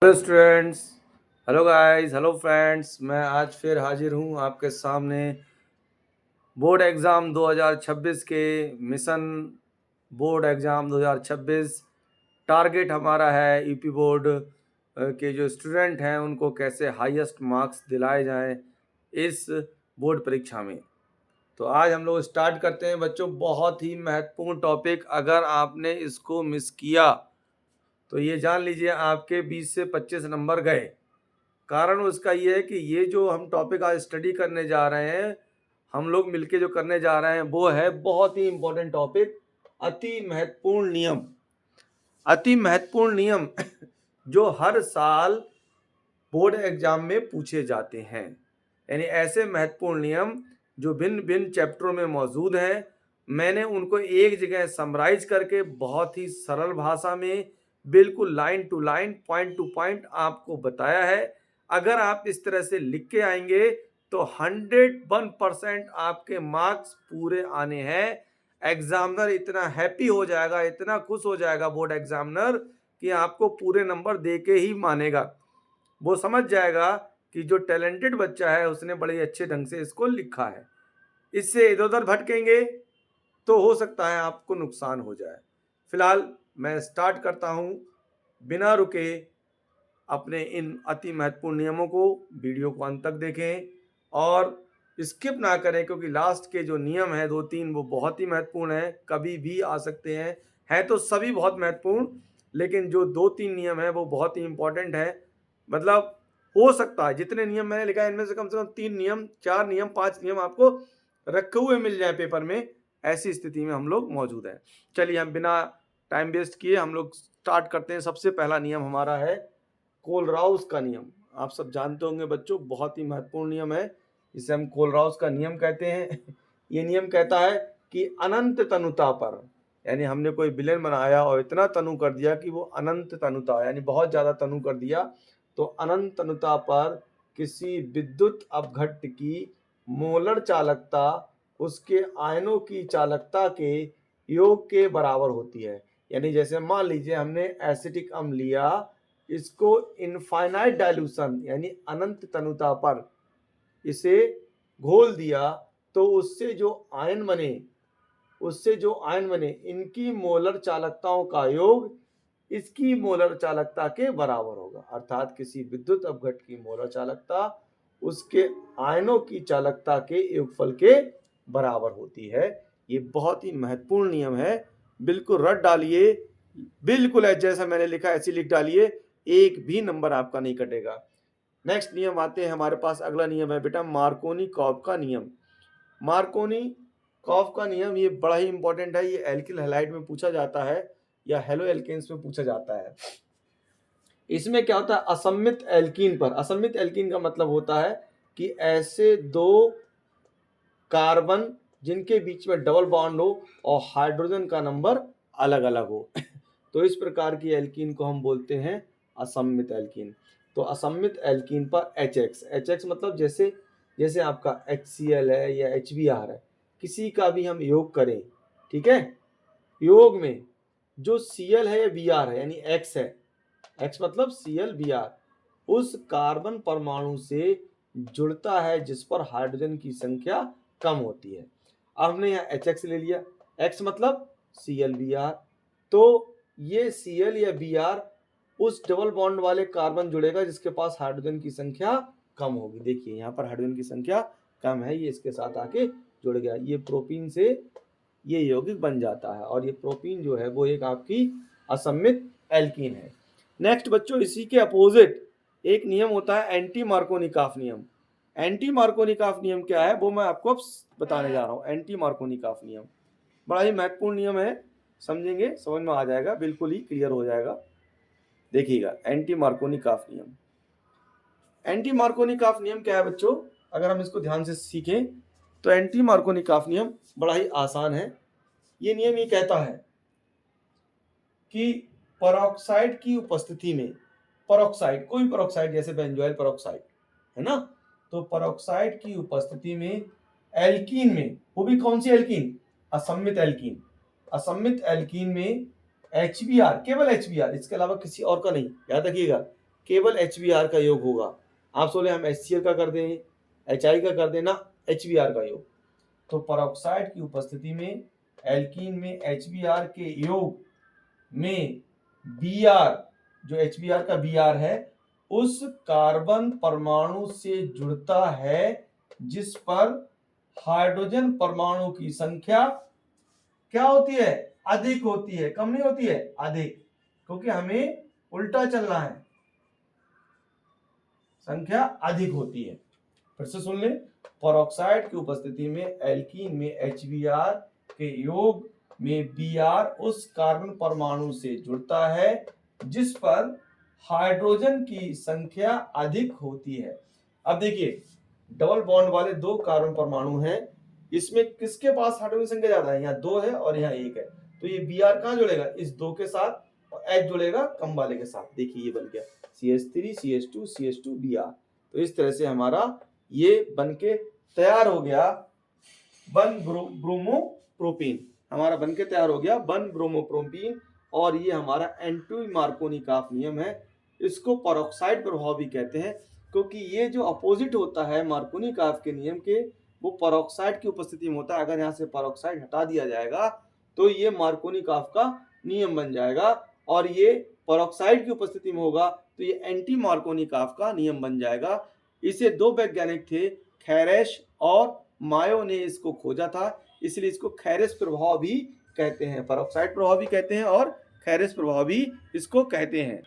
Hello students, hello guys, hello friends. मैं आज फिर हाजिर हूँ आपके सामने बोर्ड एग्ज़ाम 2026 के मिशन बोर्ड एग्ज़ाम 2026। टारगेट हमारा है यूपी बोर्ड के जो स्टूडेंट हैं उनको कैसे हाईएस्ट मार्क्स दिलाए जाएं इस बोर्ड परीक्षा में। तो आज हम लोग स्टार्ट करते हैं बच्चों। बहुत ही महत्वपूर्ण टॉपिक, अगर आपने इसको मिस किया तो ये जान लीजिए आपके 20 से 25 नंबर गए। कारण उसका ये है कि ये जो हम टॉपिक आज स्टडी करने जा रहे हैं, हम लोग मिलके जो करने जा रहे हैं वो है बहुत ही इम्पोर्टेंट टॉपिक, अति महत्वपूर्ण नियम। अति महत्वपूर्ण नियम जो हर साल बोर्ड एग्जाम में पूछे जाते हैं, यानी ऐसे महत्वपूर्ण नियम जो भिन्न भिन्न चैप्टरों में मौजूद हैं। मैंने उनको एक जगह समराइज करके बहुत ही सरल भाषा में, बिल्कुल line to line, point to point आपको बताया है। अगर आप इस तरह से लिख के आएंगे तो 101% आपके मार्क्स पूरे आने हैं। एग्जामिनर इतना हैप्पी हो जाएगा, इतना खुश हो जाएगा बोर्ड एग्जामिनर कि आपको पूरे नंबर दे के ही मानेगा। वो समझ जाएगा कि जो टैलेंटेड बच्चा है उसने बड़े अच्छे ढंग से इसको लिखा है। इससे इधर उधर भटकेंगे तो हो सकता है आपको नुकसान हो जाए। फिलहाल मैं स्टार्ट करता हूं बिना रुके। अपने इन अति महत्वपूर्ण नियमों को, वीडियो को अंत तक देखें और स्किप ना करें, क्योंकि लास्ट के जो नियम है 2-3 वो बहुत ही महत्वपूर्ण है, कभी भी आ सकते हैं। हैं तो सभी बहुत महत्वपूर्ण, लेकिन जो 2-3 नियम है वो बहुत ही इंपॉर्टेंट है। मतलब हो सकता है जितने नियम मैंने लिखा है इनमें से कम 3 नियम, 4 नियम, 5 नियम आपको रखे हुए मिल जाए पेपर में। ऐसी स्थिति में हम लोग मौजूद हैं। चलिए हम बिना टाइम वेस्ट किए हम लोग स्टार्ट करते हैं। सबसे पहला नियम हमारा है कोलराउस का नियम। आप सब जानते होंगे बच्चों, बहुत ही महत्वपूर्ण नियम है, इसे हम कोलराउस का नियम कहते हैं। ये नियम कहता है कि अनंत तनुता पर, यानी हमने कोई विलेन बनाया और इतना तनु कर दिया कि वो अनंत तनुता, यानी बहुत ज्यादा तनु कर दिया, तो अनंत तनुता पर किसी विद्युत अपघट्ट की मोलर चालकता उसके आयनों की चालकता के योग के बराबर होती है। यानी जैसे मान लीजिए हमने एसिटिक अम्ल लिया, इसको इनफाइनाइट डाइल्यूशन यानी अनंत तनुता पर इसे घोल दिया, तो उससे जो आयन बने इनकी मोलर चालकताओं का योग इसकी मोलर चालकता के बराबर होगा। अर्थात किसी विद्युत अपघट्ट की मोलर चालकता उसके आयनों की चालकता के योगफल के बराबर होती है। ये बहुत ही महत्वपूर्ण नियम है, बिल्कुल रट डालिए, बिल्कुल जैसा मैंने लिखा ऐसे लिख डालिए, एक भी नंबर आपका नहीं कटेगा। नेक्स्ट नियम आते हैं हमारे पास। अगला नियम है बेटा मार्कोनी-कॉफ का नियम। मार्कोनी-कॉफ का नियम ये बड़ा ही इंपॉर्टेंट है। ये एल्किल हैलाइड में पूछा जाता है या हेलो एल्केन्स में पूछा जाता है। इसमें क्या होता है, असम्मित एल्कीन पर, असम्मित एल्कीन का मतलब होता है कि ऐसे दो कार्बन जिनके बीच में डबल बॉन्ड हो और हाइड्रोजन का नंबर अलग अलग हो तो इस प्रकार की एल्कीन को हम बोलते हैं असम्मित एल्कीन। तो असम्मित एल्कीन पर HX मतलब जैसे आपका HCl है या HBr है, किसी का भी हम योग करें, ठीक है, योग में जो Cl है या Br है यानी X है, X मतलब Cl Br, उस कार्बन परमाणु से जुड़ता है जिस पर हाइड्रोजन की संख्या कम होती है। अब हमने यहाँ HX ले लिया, X मतलब ClBr, तो ये Cl या Br उस डबल बॉन्ड वाले कार्बन जुड़ेगा जिसके पास हाइड्रोजन की संख्या कम होगी। देखिए यहाँ पर हाइड्रोजन की संख्या कम है, ये इसके साथ आके जुड़ गया, ये प्रोपीन से ये यौगिक बन जाता है और ये प्रोपीन जो है वो एक आपकी असम्मित एल्कीन है। नेक्स्ट बच्चों, इसी के अपोजिट एक नियम होता है एंटी मार्कोनिकॉफ नियम। एंटी मार्कोनिकॉफ नियम क्या है वो मैं आपको बताने जा रहा हूँ। एंटी मार्कोनिकॉफ नियम बड़ा ही महत्वपूर्ण नियम है, समझेंगे समझ में आ जाएगा, बिल्कुल ही क्लियर हो जाएगा। देखिएगा एंटी मार्कोनिकॉफ नियम। एंटी मार्कोनिकॉफ नियम क्या है बच्चों, अगर हम इसको ध्यान से सीखें तो एंटी मार्कोनिकॉफ नियम बड़ा ही आसान है। ये नियम ये कहता है कि पेरोक्साइड की उपस्थिति में, पेरोक्साइड, कोई पेरोक्साइड जैसे बेंजोइल पेरोक्साइड है ना, तो पेरोक्साइड की उपस्थिति में एल्कीन में, वो भी कौन सी एल्कीन, असम्मित एल्कीन, असम्मित एल्कीन में HBr, केवल HBr, इसके अलावा किसी और का नहीं, याद रखिएगा, केवल HBr का योग होगा। आप सोचे हम HCl का कर दें, HI का कर देना, HBr का योग। तो परऑक्साइड की उपस्थिति में एल्कीन में HBr के योग में Br, जो HBr का Br है, उस कार्बन परमाणु से जुड़ता है जिस पर हाइड्रोजन परमाणु की संख्या क्या होती है? अधिक होती है, कम नहीं होती है, अधिक, क्योंकि हमें उल्टा चलना है, संख्या अधिक होती है। फिर से सुन लें, परऑक्साइड की उपस्थिति में एल्कीन में HBr के योग में Br उस कार्बन परमाणु से जुड़ता है जिस पर हाइड्रोजन की संख्या अधिक होती है। अब देखिए, डबल बॉन्ड वाले दो कार्बन परमाणु हैं, इसमें किसके पास हाइड्रोजन संख्या ज्यादा है? यहाँ 2 है और यहाँ 1 है, तो ये Br कहाँ जुड़ेगा? इस 2 के साथ, और H जुड़ेगा कम वाले के साथ। देखिए ये बन गया CH3 CH2 CH2 Br। तो इस तरह से हमारा ये बनके तैयार हो गया बन ब्रोमोप्रोपीन, हमारा बनके तैयार हो गया बन ब्रोमोप्रोपीन। और ये हमारा एंटी मार्कोनिकॉफ नियम है। इसको परऑक्साइड प्रभाव भी कहते हैं, क्योंकि ये जो अपोजिट होता है मार्कोनिकॉफ के नियम के, वो परऑक्साइड की उपस्थिति में होता है। अगर यहाँ से परऑक्साइड हटा दिया जाएगा तो ये मार्कोनिकॉफ का नियम बन जाएगा, और ये परऑक्साइड की उपस्थिति में होगा तो ये एंटी मार्कोनिकॉफ का नियम बन जाएगा। इसे दो वैज्ञानिक थे, खैरेश और मायो ने इसको खोजा था, इसलिए इसको खैरेश प्रभाव भी कहते हैं, परऑक्साइड प्रभाव भी कहते हैं और खैरेश प्रभाव भी इसको कहते हैं।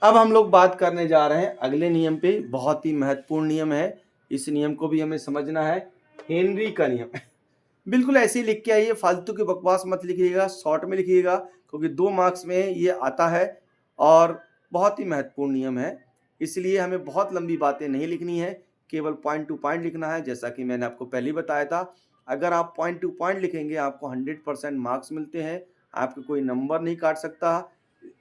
अब हम लोग बात करने जा रहे हैं अगले नियम पे, बहुत ही महत्वपूर्ण नियम है, इस नियम को भी हमें समझना है, हेनरी का नियम। बिल्कुल ऐसे ही लिख के आइए, फालतू की बकवास मत लिखिएगा, शॉर्ट में लिखिएगा, क्योंकि 2 मार्क्स में ये आता है और बहुत ही महत्वपूर्ण नियम है, इसलिए हमें बहुत लंबी बातें नहीं लिखनी है, केवल पॉइंट टू पॉइंट लिखना है। जैसा कि मैंने आपको पहले बताया था, अगर आप पॉइंट टू पॉइंट लिखेंगे आपको 100% मार्क्स मिलते हैं, आपको कोई नंबर नहीं काट सकता,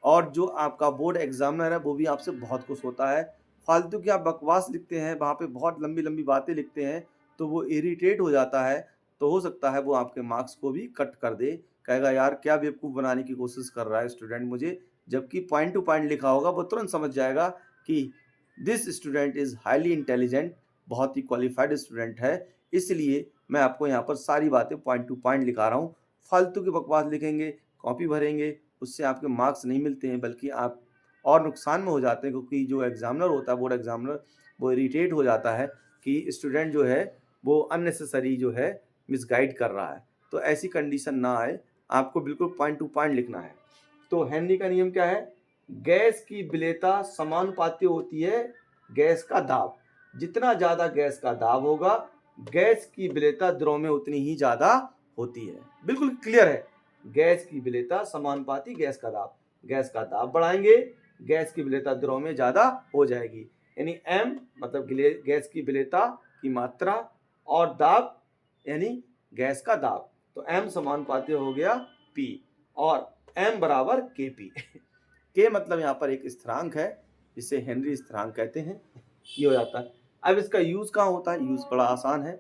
और जो आपका बोर्ड एग्जामिनर है वो भी आपसे बहुत खुश होता है। फालतू की आप बकवास लिखते हैं, वहाँ पे बहुत लंबी लंबी बातें लिखते हैं, तो वो इरिटेट हो जाता है, तो हो सकता है वो आपके मार्क्स को भी कट कर दे, कहेगा यार क्या बेवकूफ़ बनाने की कोशिश कर रहा है स्टूडेंट मुझे। जबकि पॉइंट टू पॉइंट लिखा होगा वो तुरंत समझ जाएगा कि this student is highly intelligent, बहुत ही क्वालिफाइड स्टूडेंट है, इसलिए मैं आपको यहाँ पर सारी बातें पॉइंट टू पॉइंट लिखा रहा हूँ। फालतू की बकवास लिखेंगे, कॉपी भरेंगे, उससे आपके मार्क्स नहीं मिलते हैं, बल्कि आप और नुकसान में हो जाते हैं, क्योंकि जो एग्जामिनर होता है, बोर्ड एग्जामिनर, वो इरिटेट हो जाता है कि स्टूडेंट जो है वो अननेसेसरी जो है मिसगाइड कर रहा है। तो ऐसी कंडीशन ना आए, आपको बिल्कुल पॉइंट टू पॉइंट लिखना है। तो हेनरी का नियम क्या है? गैस की विलेयता समानुपाती होती है गैस का दाब। जितना ज़्यादा गैस का दाब होगा, गैस की विलेयता द्रव में उतनी ही ज़्यादा होती है। बिल्कुल क्लियर है, गैस की विलेयता समानुपाती गैस का दाब। गैस का दाब बढ़ाएंगे, गैस की विलेयता द्रव में ज़्यादा हो जाएगी, यानी M मतलब गैस की विलेयता की मात्रा, और दाब यानी गैस का दाब, तो M समानुपाती हो गया P, और M बराबर Kp। K मतलब यहाँ पर एक स्थिरांक है, जिसे हेनरी स्थिरांक कहते हैं, ये हो जाता है। अब इसका यूज कहाँ होता है? यूज बड़ा आसान है,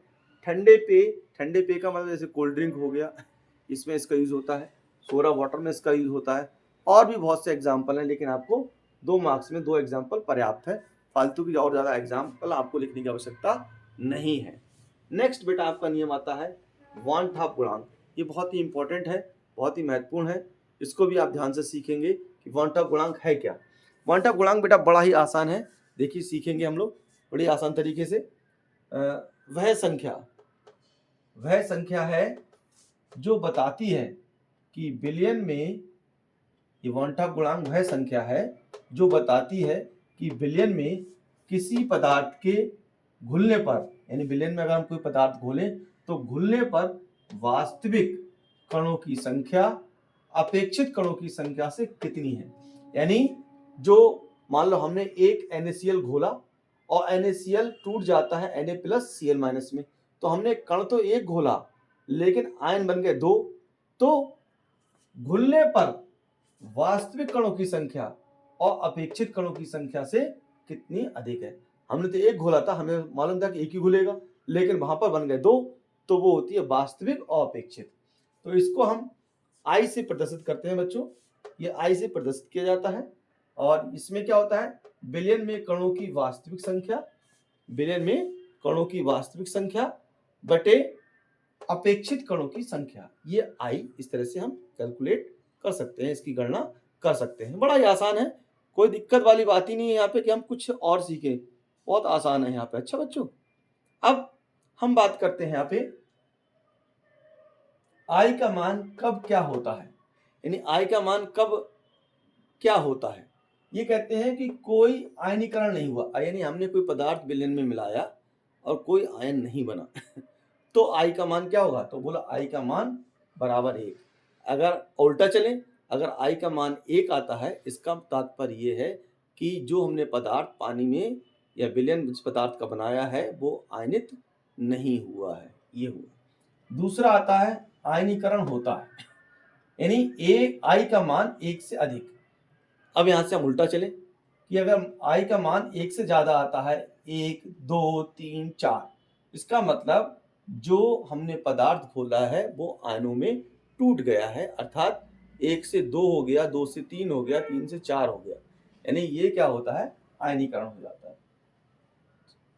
ठंडे पे का मतलब जैसे कोल्ड ड्रिंक हो गया, इसमें इसका यूज होता है, सोडा वाटर में इसका यूज होता है, और भी बहुत से एग्जाम्पल हैं, लेकिन आपको 2 मार्क्स में 2 एग्जाम्पल पर्याप्त है, फालतू की और ज़्यादा एग्जाम्पल आपको लिखने की आवश्यकता नहीं है। नेक्स्ट बेटा आपका नियम आता है वान टॉप गुणांक। ये बहुत ही इंपॉर्टेंट है, बहुत ही महत्वपूर्ण है, इसको भी आप ध्यान से सीखेंगे कि वान टॉप गुणांक है क्या। वान टॉप गुणांक बेटा बड़ा ही आसान है, देखिए सीखेंगे हम लोग बड़ी आसान तरीके से। वह संख्या है जो बताती है कि बिलियन में, ये वान टॉप गुणांक वह संख्या है जो बताती है कि बिलियन में किसी पदार्थ के घुलने पर, यानी बिलियन में अगर हम कोई पदार्थ घोलें तो घुलने पर वास्तविक कणों की संख्या अपेक्षित कणों की संख्या से कितनी है। यानी जो मान लो हमने एक NaCl घोला और NaCl टूट जाता है Na+Cl- में, तो हमने कण तो एक घोला लेकिन आयन बन गए 2, तो घुलने पर वास्तविक कणों की संख्या और अपेक्षित कणों की संख्या से कितनी अधिक है। हमने तो एक घोला था, हमें मालूम था कि एक ही घुलेगा, लेकिन वहां पर बन गए 2, तो वो होती है वास्तविक और अपेक्षित। तो इसको हम I से प्रदर्शित करते हैं बच्चों, ये I से प्रदर्शित किया जाता है, और इसमें क्या होता है बिलियन में कणों की वास्तविक संख्या, बिलियन में कणों की वास्तविक संख्या बटे अपेक्षित कणों की संख्या, ये आई इस तरह से हम कैलकुलेट कर सकते हैं, इसकी गणना कर सकते हैं। बड़ा ही आसान है, कोई दिक्कत वाली बात ही नहीं है यहाँ पे कि हम कुछ और सीखें, बहुत आसान है यहाँ पे। अच्छा बच्चों, अब हम बात करते हैं यहाँ पे आई का मान कब क्या होता है, यानी आई का मान कब क्या होता है। ये कहते हैं कि कोई आयनीकरण नहीं हुआ, यानी हमने कोई पदार्थ विलयन में मिलाया और कोई आयन नहीं बना तो आई का मान क्या होगा, तो बोला आई का मान बराबर 1। अगर उल्टा चले, अगर आई का मान 1 आता है, इसका तात्पर्य ये है कि जो हमने पदार्थ पानी में या विलयन जिस पदार्थ का बनाया है वो आयनित नहीं हुआ है, ये हुआ। दूसरा आता है आयनीकरण होता है, यानी आई का मान 1 से अधिक। अब यहां से हम उल्टा चले कि अगर आई का मान 1 से ज्यादा आता है, 1, 2, 3, 4, इसका मतलब जो हमने पदार्थ खोला है वो आयनों में टूट गया है, अर्थात 1 से 2 हो गया, 2 से 3 हो गया, 3 से 4 हो गया, यानी ये क्या होता है, आयनीकरण हो जाता है।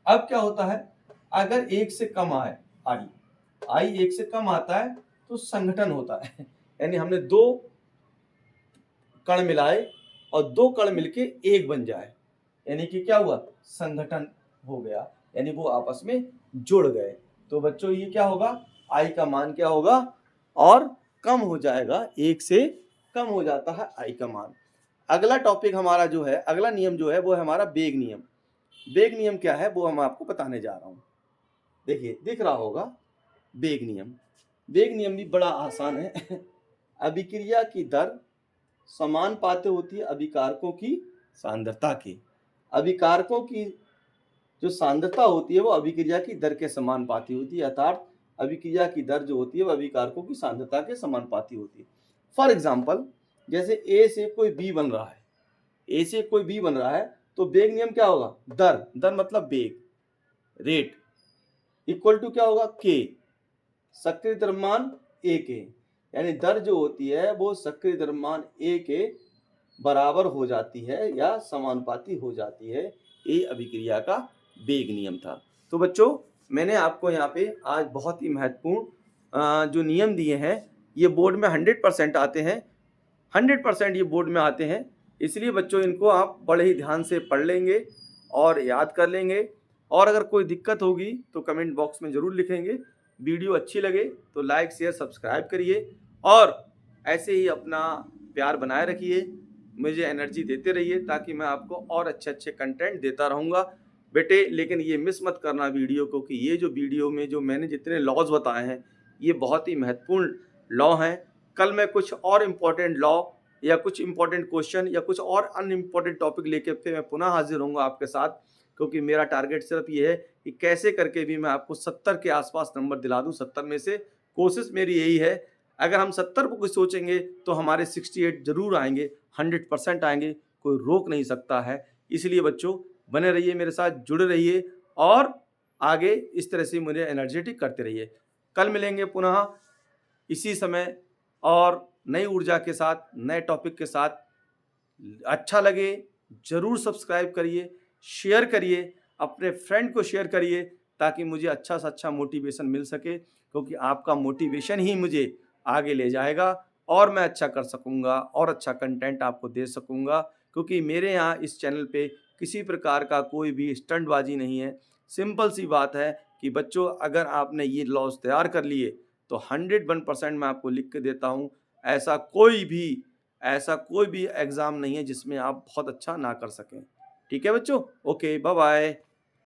अब क्या होता है, अगर 1 से कम आए आई 1 से कम आता है तो संगठन होता है, यानी हमने 2 कण मिलाए और 2 कण मिलके 1 बन जाए, यानी कि क्या हुआ, संगठन हो गया, यानी वो आपस में जुड़ गए। तो बच्चों ये क्या होगा, आई का मान क्या होगा और कम हो जाएगा, 1 से कम हो जाता है आई का मान। अगला टॉपिक हमारा जो है, अगला नियम जो है वो है हमारा वेग नियम। वेग नियम क्या है वो हम आपको बताने जा रहा हूं। देखिए दिख रहा होगा वेग नियम। वेग नियम भी बड़ा आसान है अभिक्रिया की दर समानुपाती होती है अभिकारकों की सांद्रता की। अभिकारकों की जो सांद्रता होती है वो अभिक्रिया की दर के समानुपाती होती है, अर्थात अभिक्रिया की दर जो होती है वो अभिकारकों की सांद्रता के समानुपाती होती है। फॉर एग्जाम्पल, जैसे ए से कोई बी बन रहा है, ए से कोई बी बन रहा है, तो वेग नियम क्या होगा, दर मतलब वेग, रेट इक्वल टू क्या होगा, के, सक्रिय द्रव्यमान ए के, यानी दर जो होती है वो सक्रिय द्रव्यमान ए के बराबर हो जाती है या समानुपाती हो जाती है। ये अभिक्रिया का वेग नियम था। तो बच्चों मैंने आपको यहाँ पे आज बहुत ही महत्वपूर्ण जो नियम दिए हैं, ये बोर्ड में 100% आते हैं, 100% ये बोर्ड में आते हैं, इसलिए बच्चों इनको आप बड़े ही ध्यान से पढ़ लेंगे और याद कर लेंगे। और अगर कोई दिक्कत होगी तो कमेंट बॉक्स में ज़रूर लिखेंगे। वीडियो अच्छी लगे तो लाइक शेयर सब्सक्राइब करिए और ऐसे ही अपना प्यार बनाए रखिए, मुझे एनर्जी देते रहिए ताकि मैं आपको और अच्छे अच्छे कंटेंट देता रहूँगा बेटे। लेकिन ये मिस मत करना वीडियो को, कि ये जो वीडियो में जो मैंने जितने लॉज बताए हैं ये बहुत ही महत्वपूर्ण लॉ हैं। कल मैं कुछ और इम्पोर्टेंट लॉ या कुछ इम्पोर्टेंट क्वेश्चन या कुछ और अनइम्पोर्टेंट टॉपिक लेके फिर मैं पुनः हाजिर होऊंगा आपके साथ, क्योंकि मेरा टारगेट सिर्फ ये है कि कैसे करके भी मैं आपको 70 के आसपास नंबर दिला दूं। 70 में से कोशिश मेरी यही है, अगर हम 70 को कुछ सोचेंगे तो हमारे 68 जरूर आएंगे, 100% आएंगे, कोई रोक नहीं सकता है। इसलिए बच्चों बने रहिए मेरे साथ, जुड़े रहिए और आगे इस तरह से मुझे एनर्जेटिक करते रहिए। कल मिलेंगे पुनः इसी समय और नई ऊर्जा के साथ, नए टॉपिक के साथ। अच्छा लगे जरूर सब्सक्राइब करिए, शेयर करिए, अपने फ्रेंड को शेयर करिए ताकि मुझे अच्छा से अच्छा मोटिवेशन मिल सके, क्योंकि आपका मोटिवेशन ही मुझे आगे ले जाएगा और मैं अच्छा कर सकूंगा और अच्छा कंटेंट आपको दे सकूंगा। क्योंकि मेरे यहाँ इस चैनल पे किसी प्रकार का कोई भी स्टंटबाजी नहीं है। सिंपल सी बात है कि बच्चों अगर आपने ये लॉज तैयार कर लिए तो 101% मैं आपको लिख के देता हूँ, ऐसा कोई भी एग्ज़ाम नहीं है जिसमें आप बहुत अच्छा ना कर सकें। ठीक है बच्चों, ओके बाय बाय।